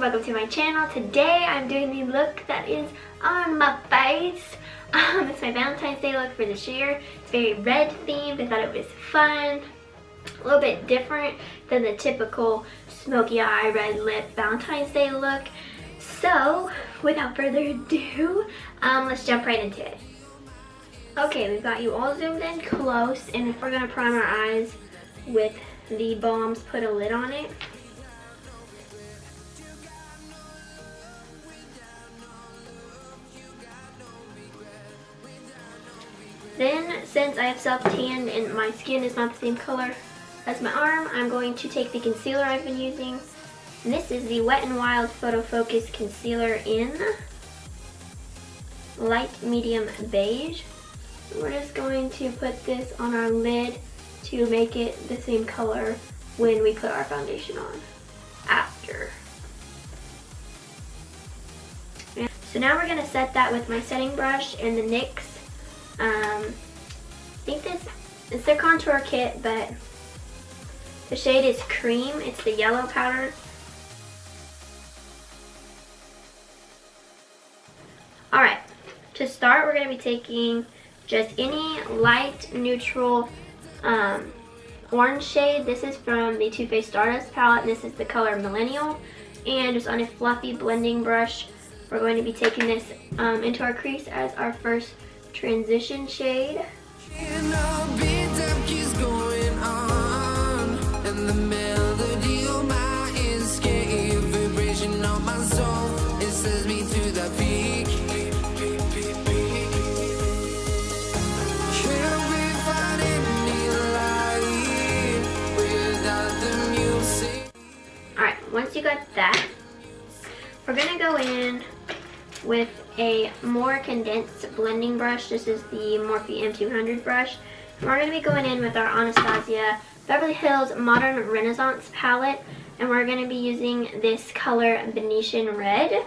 welcome to my channel. Today I'm doing the look that is on my face. It's my Valentine's Day look for this year. It's very red themed. I thought it was fun, a little bit different than the typical smoky eye, red lip Valentine's Day look. So without further ado, let's jump right into it. Okay, we've got you all zoomed in close, and if we're gonna prime our eyes with the Balm's Put a Lid on It. Then, since I have self-tanned and my skin is not the same color as my arm, I'm going to take the concealer I've been using. And this is the Wet n Wild Photo Focus Concealer in light medium beige. We're just going to put this on our lid to make it the same color when we put our foundation on after. So now we're going to set that with my setting brush and the NYX. I think it's their contour kit, but the shade is Cream. It's the yellow powder. Alright, to start we're going to be taking just any light neutral orange shade. This is from the Too Faced Stardust palette, and this is the color Millennial. And just on a fluffy blending brush, we're going to be taking this into our crease as our first transition shade. Alright, once you got that, we're going to go in with a more condensed blending brush. This is the Morphe M200 brush. And we're going to be going in with our Anastasia Beverly Hills Modern Renaissance palette, and we're going to be using this color Venetian Red.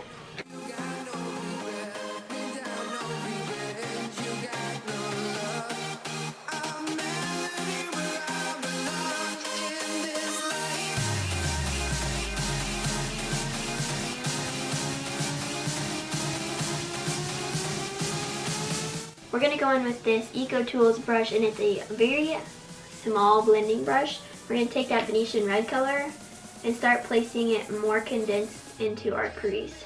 We're going to go in with this Eco Tools brush, and it's a very small blending brush. We're going to take that Venetian Red color and start placing it more condensed into our crease.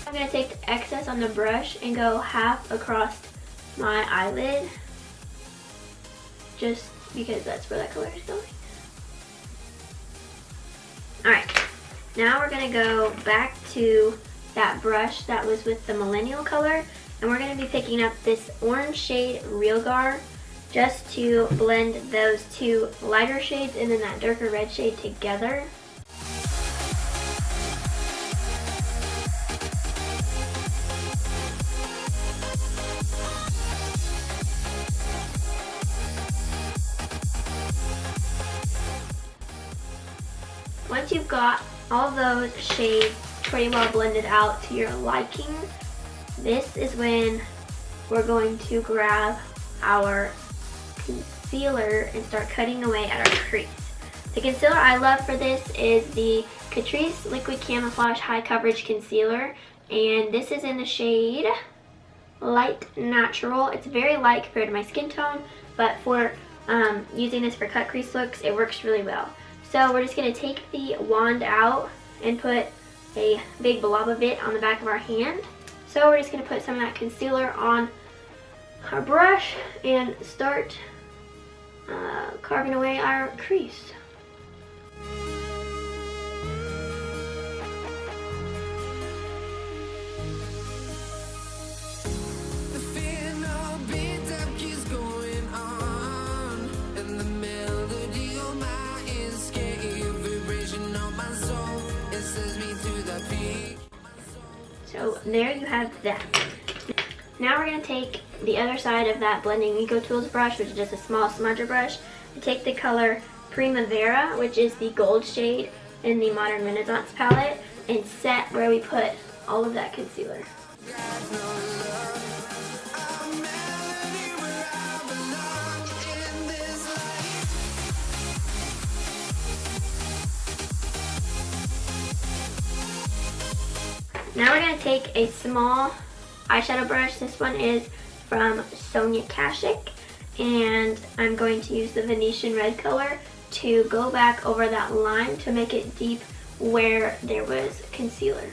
I'm going to take the excess on the brush and go half across my eyelid, just because that's where that color is going. Alright, now we're going to go back to that brush that was with the Millennial color, and we're going to be picking up this orange shade Real Gar just to blend those two lighter shades and then that darker red shade together. Once you've got all those shades pretty well blended out to your liking, this is when we're going to grab our concealer and start cutting away at our crease. The concealer I love for this is the Catrice Liquid Camouflage High Coverage Concealer, and this is in the shade Light Natural. It's very light compared to my skin tone, but for using this for cut crease looks, it works really well. So we're just going to take the wand out and put a big blob of it on the back of our hand. So we're just going to put some of that concealer on our brush and start carving away our crease. So there you have that. Now we're going to take the other side of that blending Eco Tools brush, which is just a small smudger brush, and take the color Primavera, which is the gold shade in the Modern Renaissance palette, and set where we put all of that concealer. Now we're going to take a small eyeshadow brush. This one is from Sonia Kashuk, and I'm going to use the Venetian red color to go back over that line to make it deep where there was concealer.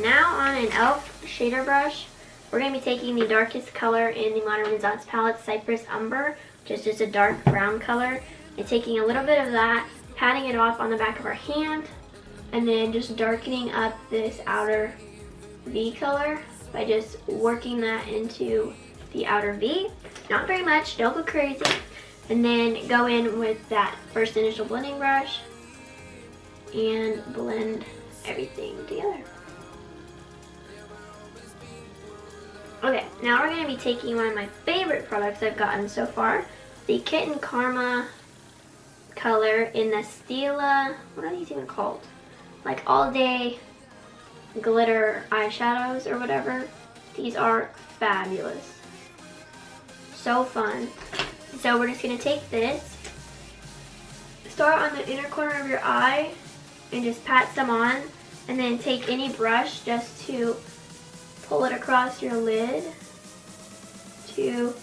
Now on an e.l.f. shader brush, we're going to be taking the darkest color in the Modern Renaissance palette, Cypress Umber, which is just a dark brown color, and taking a little bit of that, patting it off on the back of our hand, and then just darkening up this outer V color by just working that into the outer V. Not very much, don't go crazy. And then go in with that first initial blending brush and blend everything together. Okay, now we're going to be taking one of my favorite products I've gotten so far, the Kitten Karma color in the Stila, what are these even called? Like all day glitter eyeshadows or whatever. These are fabulous. So fun. So we're just going to take this, start on the inner corner of your eye and just pat some on, and then take any brush just to pull it across your lid to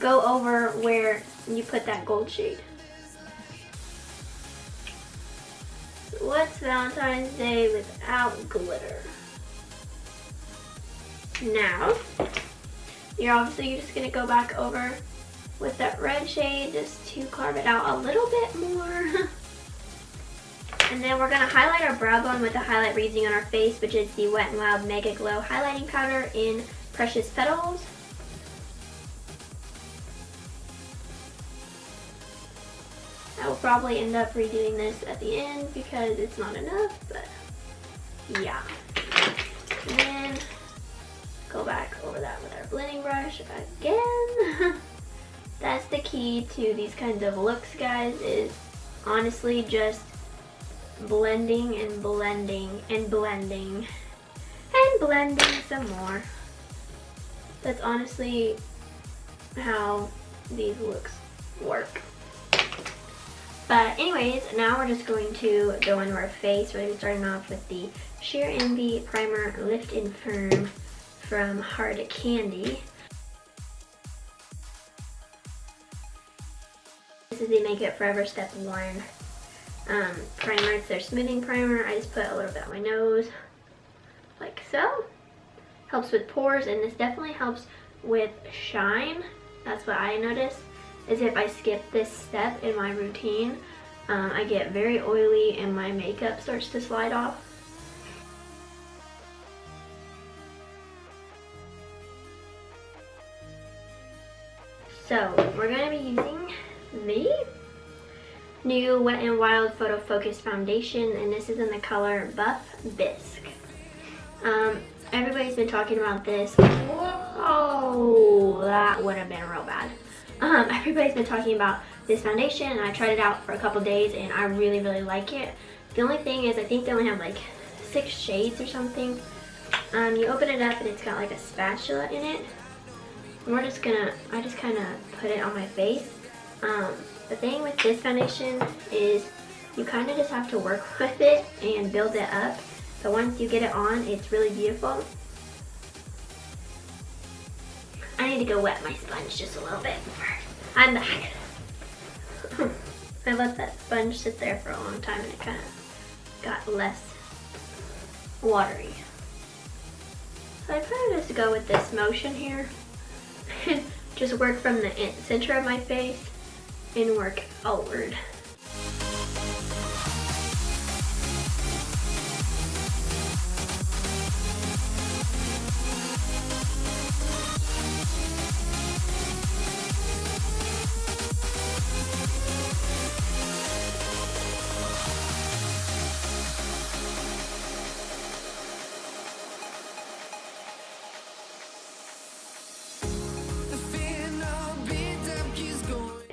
go over where you put that gold shade. What's Valentine's Day without glitter? Now, you're just going to go back over with that red shade just to carve it out a little bit more. And then we're going to highlight our brow bone with the highlight we're using on our face, which is the Wet n Wild Mega Glow Highlighting Powder in Precious Petals. I will probably end up redoing this at the end because it's not enough, but yeah. And then go back over that with our blending brush again. That's the key to these kinds of looks, guys, is honestly just blending and blending and blending and blending some more. That's honestly how these looks work. But anyways, now we're just going to go into our face. We're starting off with the Sheer Envy Primer Lift and Firm from Hard Candy. This is the Makeup Forever Step 1 primer. It's their smoothing primer. I just put a little bit on my nose, like so. Helps with pores, and this definitely helps with shine. That's what I noticed, is if I skip this step in my routine, I get very oily and my makeup starts to slide off. So we're going to be using the new Wet n Wild Photo Focus Foundation, and this is in the color Buff Bisque. Everybody's been talking about this. Whoa, that would have been real bad. Everybody's been talking about this foundation, and I tried it out for a couple days, and I really, really like it. The only thing is, I think they only have like 6 shades or something. You open it up, and it's got like a spatula in it. And I just kind of put it on my face. The thing with this foundation is you kind of just have to work with it and build it up. But once you get it on, it's really beautiful. I need to go wet my sponge just a little bit more. I'm back. I let that sponge sit there for a long time, and it kind of got less watery. So I kind of just go with this motion here. Just work from the center of my face and work outward.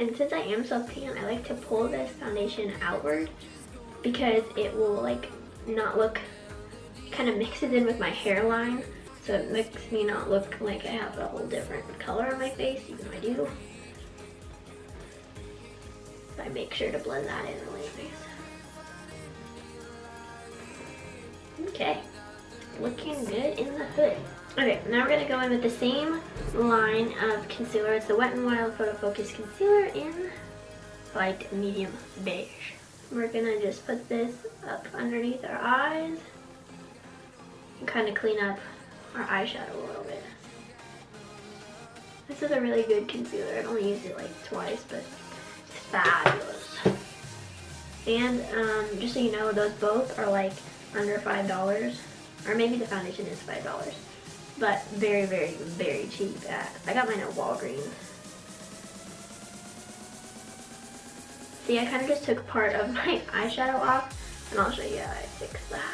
And since I am so tan, I like to pull this foundation outward because it will like not look kind of mixes in with my hairline, so it makes me not look like I have a whole different color on my face, even though I do. So I make sure to blend that in really nice. Okay, looking good in the hood. Okay, now we're gonna go in with the same line of concealer. It's the Wet n Wild Photo Focus Concealer in light medium beige. We're gonna just put this up underneath our eyes and kind of clean up our eyeshadow a little bit. This is a really good concealer. I've only used it like twice, but it's fabulous. And just so you know, those both are like under $5, or maybe the foundation is $5, but very, very, very cheap. I got mine at Walgreens. See, I kind of just took part of my eyeshadow off, and I'll show you how I fixed that.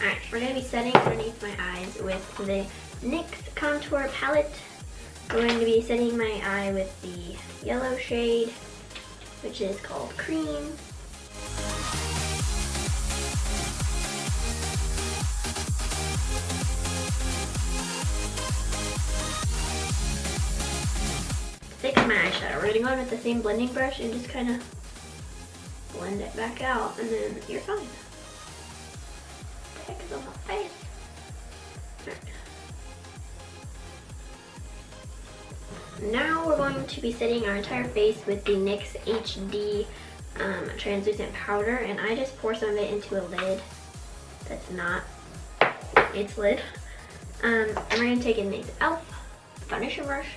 Alright, we're going to be setting underneath my eyes with the NYX Contour Palette. We're going to be setting my eye with the yellow shade, which is called Cream. Fix my eyeshadow. We're going to go in with the same blending brush and just kind of blend it back out, and then you're fine. What the heck is on my face? Right. Now we're going to be setting our entire face with the NYX HD translucent powder, and I just pour some of it into a lid that's not its lid. And we're going to take a NYX e.l.f. foundation brush,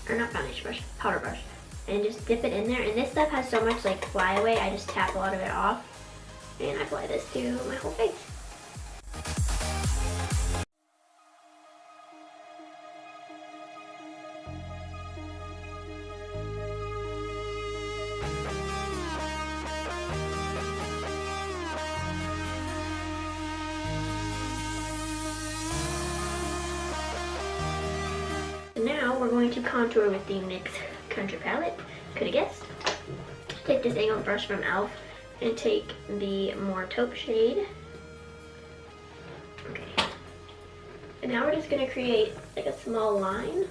or not foundation brush, powder brush, and just dip it in there. And this stuff has so much like flyaway, I just tap a lot of it off, and I apply this to my whole face. Now we're going to contour with the NYX Contour Palette. Could have guessed. Take this angled brush from e.l.f. and take the more taupe shade. Okay. And now we're just going to create like a small line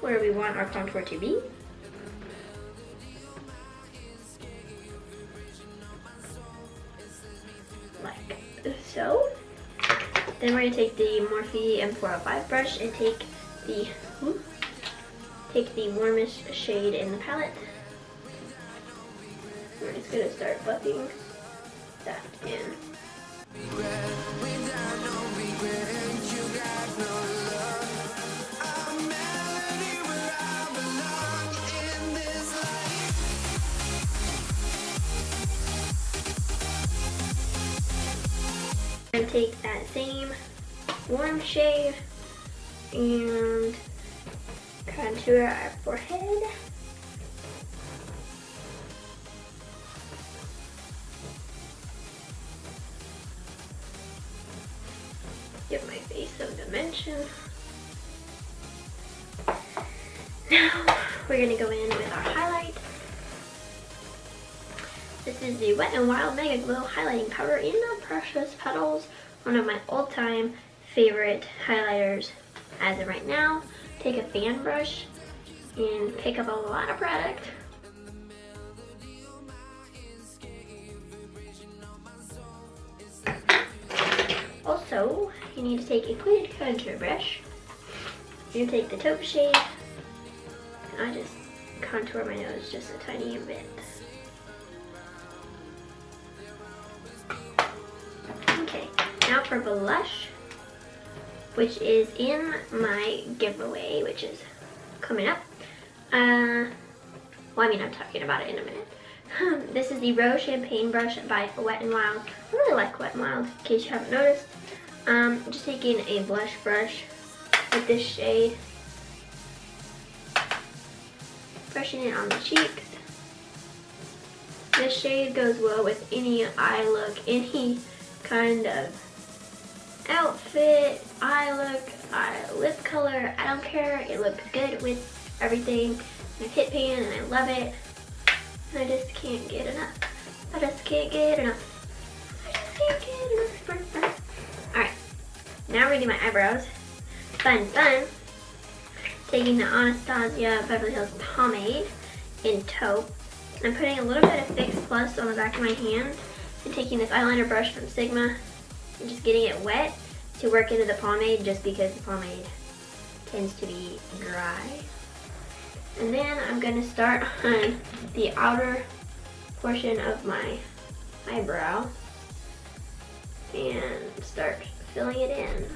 where we want our contour to be. Like so. Then we're going to take the Morphe M405 brush and take the warmest shade in the palette. We're just going to start buffing that in. And take that same warm shade and contour our forehead. Give my face some dimension. Now we're going to go in with our highlight. This is the Wet n Wild Mega Glow Highlighting Powder in Precious Petals, one of my all-time favorite highlighters as of right now. Take a fan brush and pick up a lot of product. Also, you need to take a pointed contour brush. You take the taupe shade, and I just contour my nose just a tiny bit. Okay, now for blush, which is in my giveaway, which is coming up. Well, I mean, I'm talking about it in a minute. This is the Rose Champagne brush by Wet n Wild. I really like Wet n Wild, in case you haven't noticed. Just taking a blush brush with this shade, brushing it on the cheeks. This shade goes well with any eye look, any kind of outfit. eye look, eye lip color. I don't care. It looks good with everything. My Kit pan, and I love it. And I just can't get enough. I just can't get enough. I just can't get enough. Alright, now we're gonna do my eyebrows. Fun. Taking the Anastasia Beverly Hills Pomade in Taupe. I'm putting a little bit of Fix Plus on the back of my hand and taking this eyeliner brush from Sigma and just getting it wet to work into the pomade, just because the pomade tends to be dry. And then I'm going to start on the outer portion of my eyebrow and start filling it in.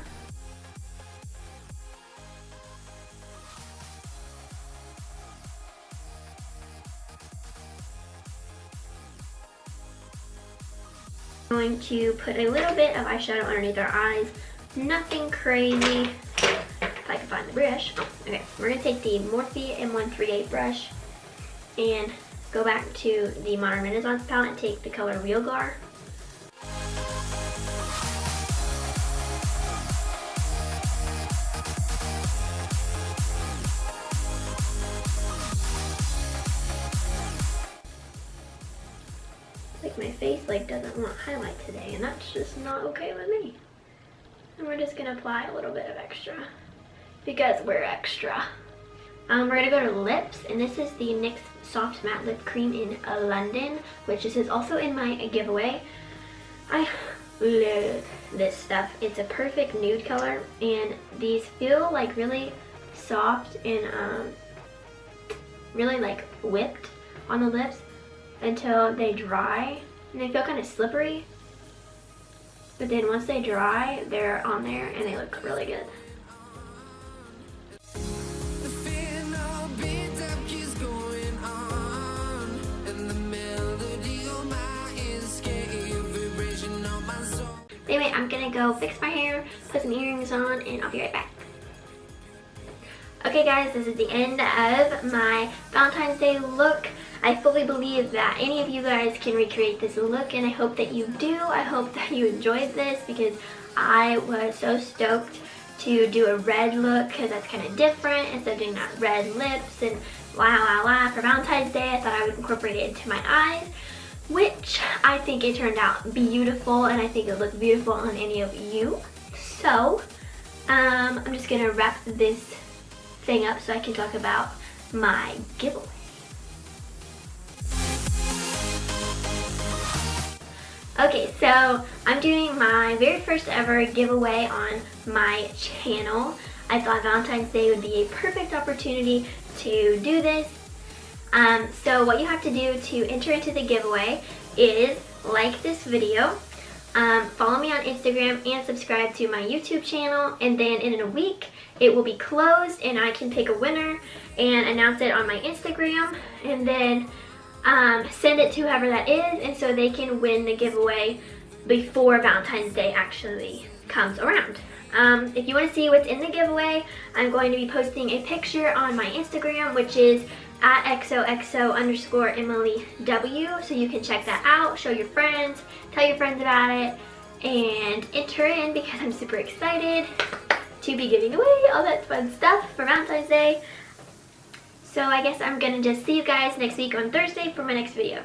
I'm going to put a little bit of eyeshadow underneath our eyes. Nothing crazy. If I can find the brush. Oh, okay. We're going to take the Morphe M138 brush and go back to the Modern Renaissance palette and take the color Real Gar. Like my face doesn't want highlight today, and that's just not okay with me. And we're just gonna apply a little bit of extra because we're extra. We're gonna go to lips, and this is the NYX Soft Matte Lip Cream in London, which this is also in my giveaway. I love this stuff. It's a perfect nude color, and these feel like really soft and really like whipped on the lips until they dry, and they feel kind of slippery. But then once they dry, they're on there and they look really good. Anyway, I'm gonna go fix my hair, put some earrings on, and I'll be right back. Okay guys, this is the end of my Valentine's Day look. I fully believe that any of you guys can recreate this look, and I hope that you do. I hope that you enjoyed this, because I was so stoked to do a red look, because that's kind of different instead of doing that red lips and wow for Valentine's Day. I thought I would incorporate it into my eyes, which I think it turned out beautiful, and I think it looked beautiful on any of you. So I'm just gonna wrap this thing up so I can talk about my giveaway. Okay, so I'm doing my very first ever giveaway on my channel. I thought Valentine's Day would be a perfect opportunity to do this. So what you have to do to enter into the giveaway is like this video, follow me on Instagram, and subscribe to my YouTube channel, and then in a week it will be closed and I can pick a winner and announce it on my Instagram, and then send it to whoever that is, and so they can win the giveaway before Valentine's Day actually comes around. If you want to see what's in the giveaway, I'm going to be posting a picture on my Instagram, which is at XOXOEmily W, so you can check that out, show your friends, tell your friends about it, and enter in, because I'm super excited to be giving away all that fun stuff for Valentine's Day. So I guess I'm gonna just see you guys next week on Thursday for my next video.